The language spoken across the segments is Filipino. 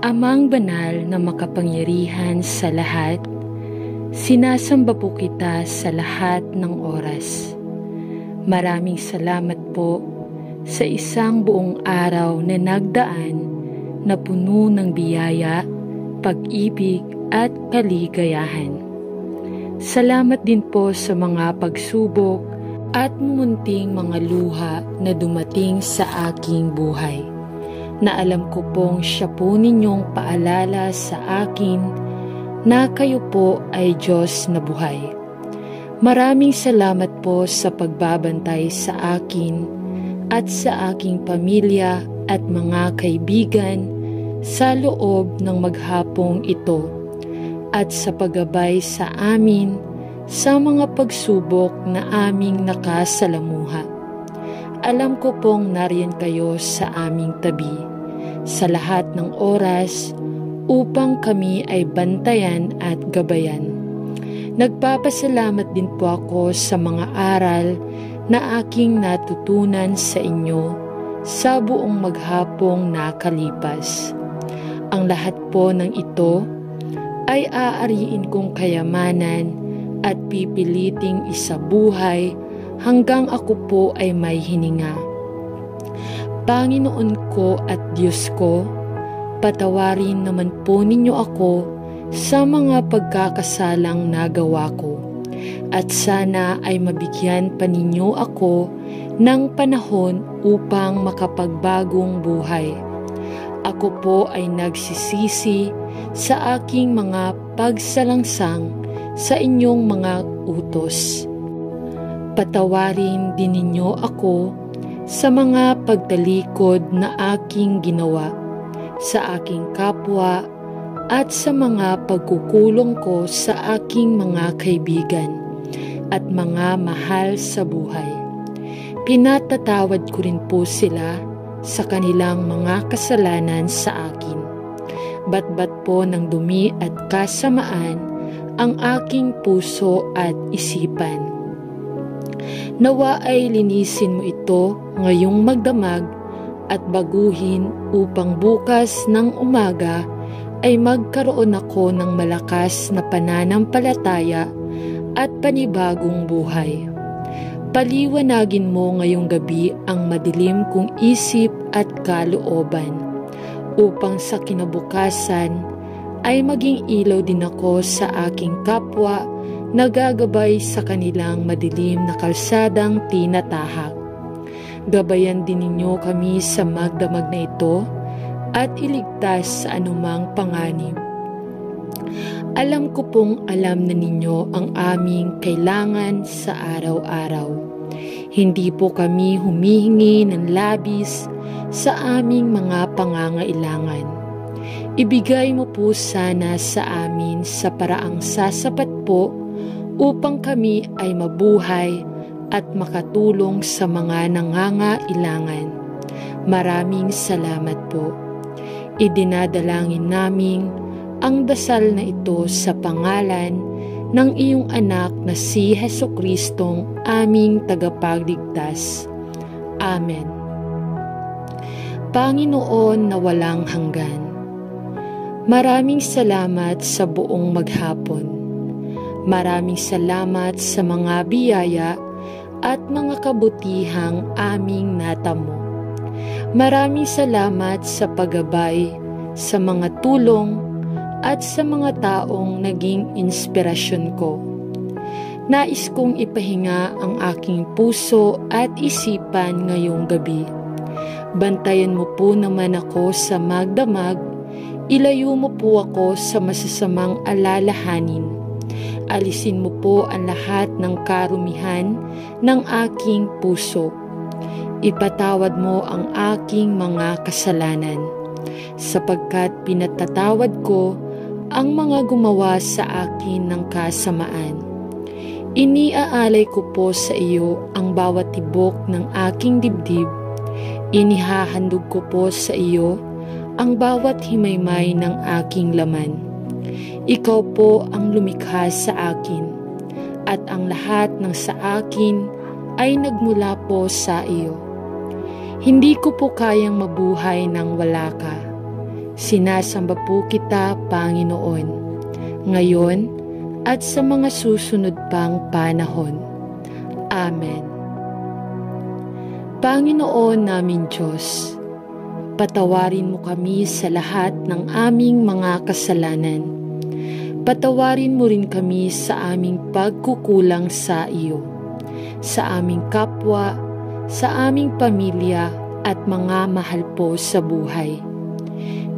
Amang banal na makapangyarihan sa lahat, sinasamba po kita sa lahat ng oras. Maraming salamat po sa isang buong araw na nagdaan na puno ng biyaya, pag-ibig at kaligayahan. Salamat din po sa mga pagsubok at munting mga luha na dumating sa aking buhay, na alam ko pong siya po ninyong paalala sa akin na kayo po ay Diyos na buhay. Maraming salamat po sa pagbabantay sa akin at sa aking pamilya at mga kaibigan sa loob ng maghapong ito at sa paggabay sa amin sa mga pagsubok na aming nakasalamuha. Alam ko pong nariyan kayo sa aming tabi sa lahat ng oras upang kami ay bantayan at gabayan. Nagpapasalamat din po ako sa mga aral na aking natutunan sa inyo sa buong maghapong nakalipas. Ang lahat po ng ito ay aariin kong kayamanan at pipiliting isabuhay hanggang ako po ay may hininga. Panginoon ko at Diyos ko, patawarin naman po ninyo ako sa mga pagkakasalang nagawa ko, at sana ay mabigyan pa ninyo ako ng panahon upang makapagbagong buhay. Ako po ay nagsisisi sa aking mga pagsalangsang sa inyong mga utos. Patawarin din ninyo ako sa mga pagtalikod na aking ginawa sa aking kapwa at sa mga pagkukulong ko sa aking mga kaibigan at mga mahal sa buhay. Pinatatawad ko rin po sila sa kanilang mga kasalanan sa akin. Batbat po ng dumi at kasamaan ang aking puso at isipan. Nawa ay linisin mo ito ngayong magdamag at baguhin upang bukas ng umaga ay magkaroon ako ng malakas na pananampalataya at panibagong buhay. Paliwanagin mo ngayong gabi ang madilim kong isip at kalooban, upang sa kinabukasan ay maging ilaw din ako sa aking kapwa na gagabay sa kanilang madilim na kalsadang tinatahak. Gabayan din ninyo kami sa magdamag na ito at iligtas sa anumang panganib. Alam ko pong alam na ninyo ang aming kailangan sa araw-araw. Hindi po kami humihingi ng labis sa aming mga pangangailangan. Ibigay mo po sana sa amin sa paraang sasapat po upang kami ay mabuhay at makatulong sa mga nangangailangan. Maraming salamat po. Idinadalangin namin ang dasal na ito sa pangalan ng iyong anak na si Jesucristong aming tagapagligtas. Amen. Panginoon na walang hanggan, maraming salamat sa buong maghapon. Maraming salamat sa mga biyaya at mga kabutihang aming natamo. Maraming salamat sa paggabay, sa mga tulong, at sa mga taong naging inspirasyon ko. Nais kong ipahinga ang aking puso at isipan ngayong gabi. Bantayan mo po naman ako sa magdamag, ilayo mo po ako sa masasamang alalahanin. Alisin mo po ang lahat ng karumihan ng aking puso. Ipatawad mo ang aking mga kasalanan, sapagkat pinatatawad ko ang mga gumawa sa akin ng kasamaan. Iniaalay ko po sa iyo ang bawat tibok ng aking dibdib. Inihahandog ko po sa iyo ang bawat himaymay ng aking laman. Ikaw po ang lumikha sa akin, at ang lahat ng sa akin ay nagmula po sa iyo. Hindi ko po kayang mabuhay nang wala ka. Sinasamba po kita, Panginoon, ngayon at sa mga susunod pang panahon. Amen. Panginoon namin Diyos, patawarin mo kami sa lahat ng aming mga kasalanan. Patawarin mo rin kami sa aming pagkukulang sa iyo, sa aming kapwa, sa aming pamilya at mga mahal po sa buhay.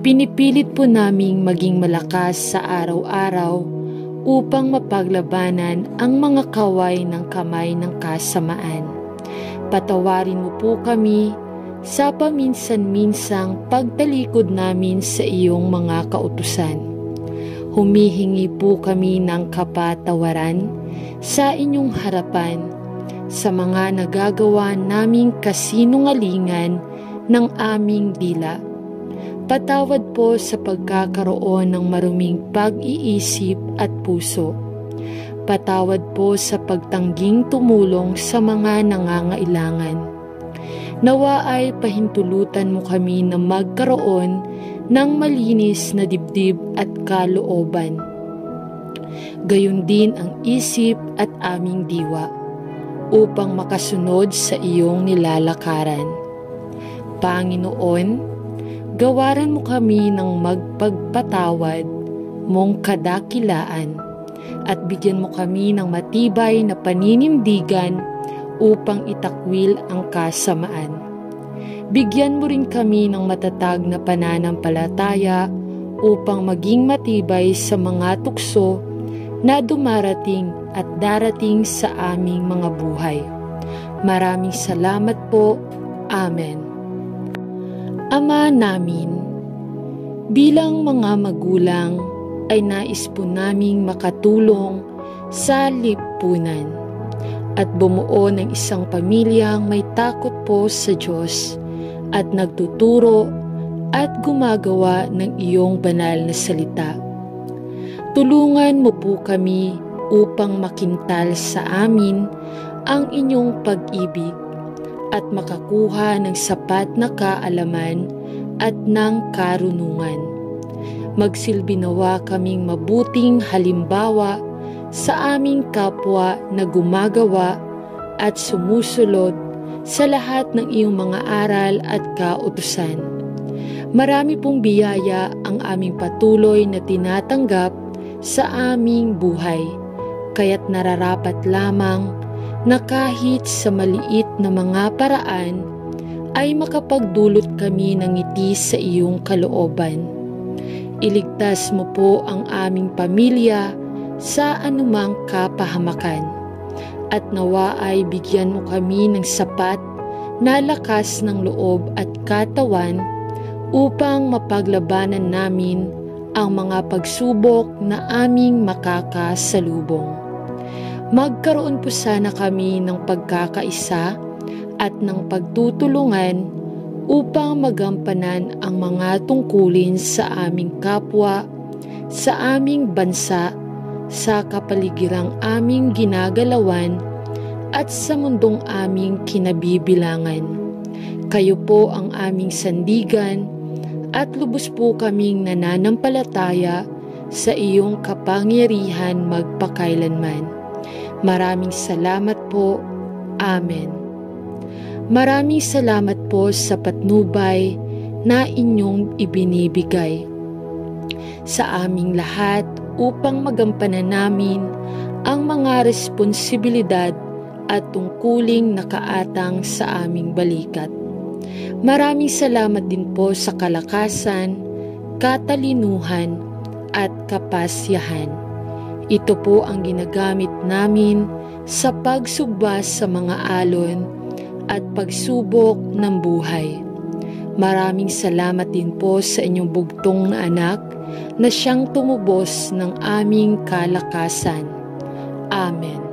Pinipilit po naming maging malakas sa araw-araw upang mapaglabanan ang mga kaway ng kamay ng kasamaan. Patawarin mo po kami sa paminsan-minsang pagtalikod namin sa iyong mga kautusan. Humihingi po kami ng kapatawaran sa inyong harapan sa mga nagagawa naming kasinungalingan ng aming dila. Patawad po sa pagkakaroon ng maruming pag-iisip at puso. Patawad po sa pagtangging tumulong sa mga nangangailangan. Nawa ay pahintulutan mo kami na magkaroon ng malinis na dibdib at kalooban. Gayon din ang isip at aming diwa upang makasunod sa iyong nilalakaran. Panginoon, gawaran mo kami ng magpagpatawad mong kadakilaan at bigyan mo kami ng matibay na paninindigan upang itakwil ang kasamaan. Bigyan mo rin kami ng matatag na pananampalataya upang maging matibay sa mga tukso na dumarating at darating sa aming mga buhay. Maraming salamat po. Amen. Ama namin, bilang mga magulang ay nais po naming makatulong sa lipunan at bumuo ng isang pamilyang may takot po sa Diyos at nagtuturo at gumagawa ng iyong banal na salita. Tulungan mo po kami upang makintal sa amin ang inyong pag-ibig at makakuha ng sapat na kaalaman at ng karunungan. Magsilbi nawa kaming mabuting halimbawa sa aming kapwa na gumagawa at sumusunod sa lahat ng iyong mga aral at kautusan. Marami pong biyaya ang aming patuloy na tinatanggap sa aming buhay, kaya't nararapat lamang na kahit sa maliit na mga paraan ay makapagdulot kami ng ngiti sa iyong kalooban. Iligtas mo po ang aming pamilya sa anumang kapahamakan at nawa ay bigyan mo kami ng sapat na lakas ng loob at katawan upang mapaglabanan namin ang mga pagsubok na aming makakasalubong. Magkaroon po sana kami ng pagkakaisa at ng pagtutulungan upang magampanan ang mga tungkulin sa aming kapwa, sa aming bansa, sa kapaligirang aming ginagalawan at sa mundong aming kinabibilangan. Kayo po ang aming sandigan at lubos po kaming nananampalataya sa iyong kapangyarihan magpakailanman. Maraming salamat po. Amen. Maraming salamat po sa patnubay na inyong ibinibigay sa aming lahat upang magampanan namin ang mga responsibilidad at tungkuling nakaatang sa aming balikat. Maraming salamat din po sa kalakasan, katalinuhan at kapasyahan. Ito po ang ginagamit namin sa pagsugba sa mga alon at pagsubok ng buhay. Maraming salamat din po sa inyong bugtong na anak na siyang tumubos ng aming kalakasan. Amen.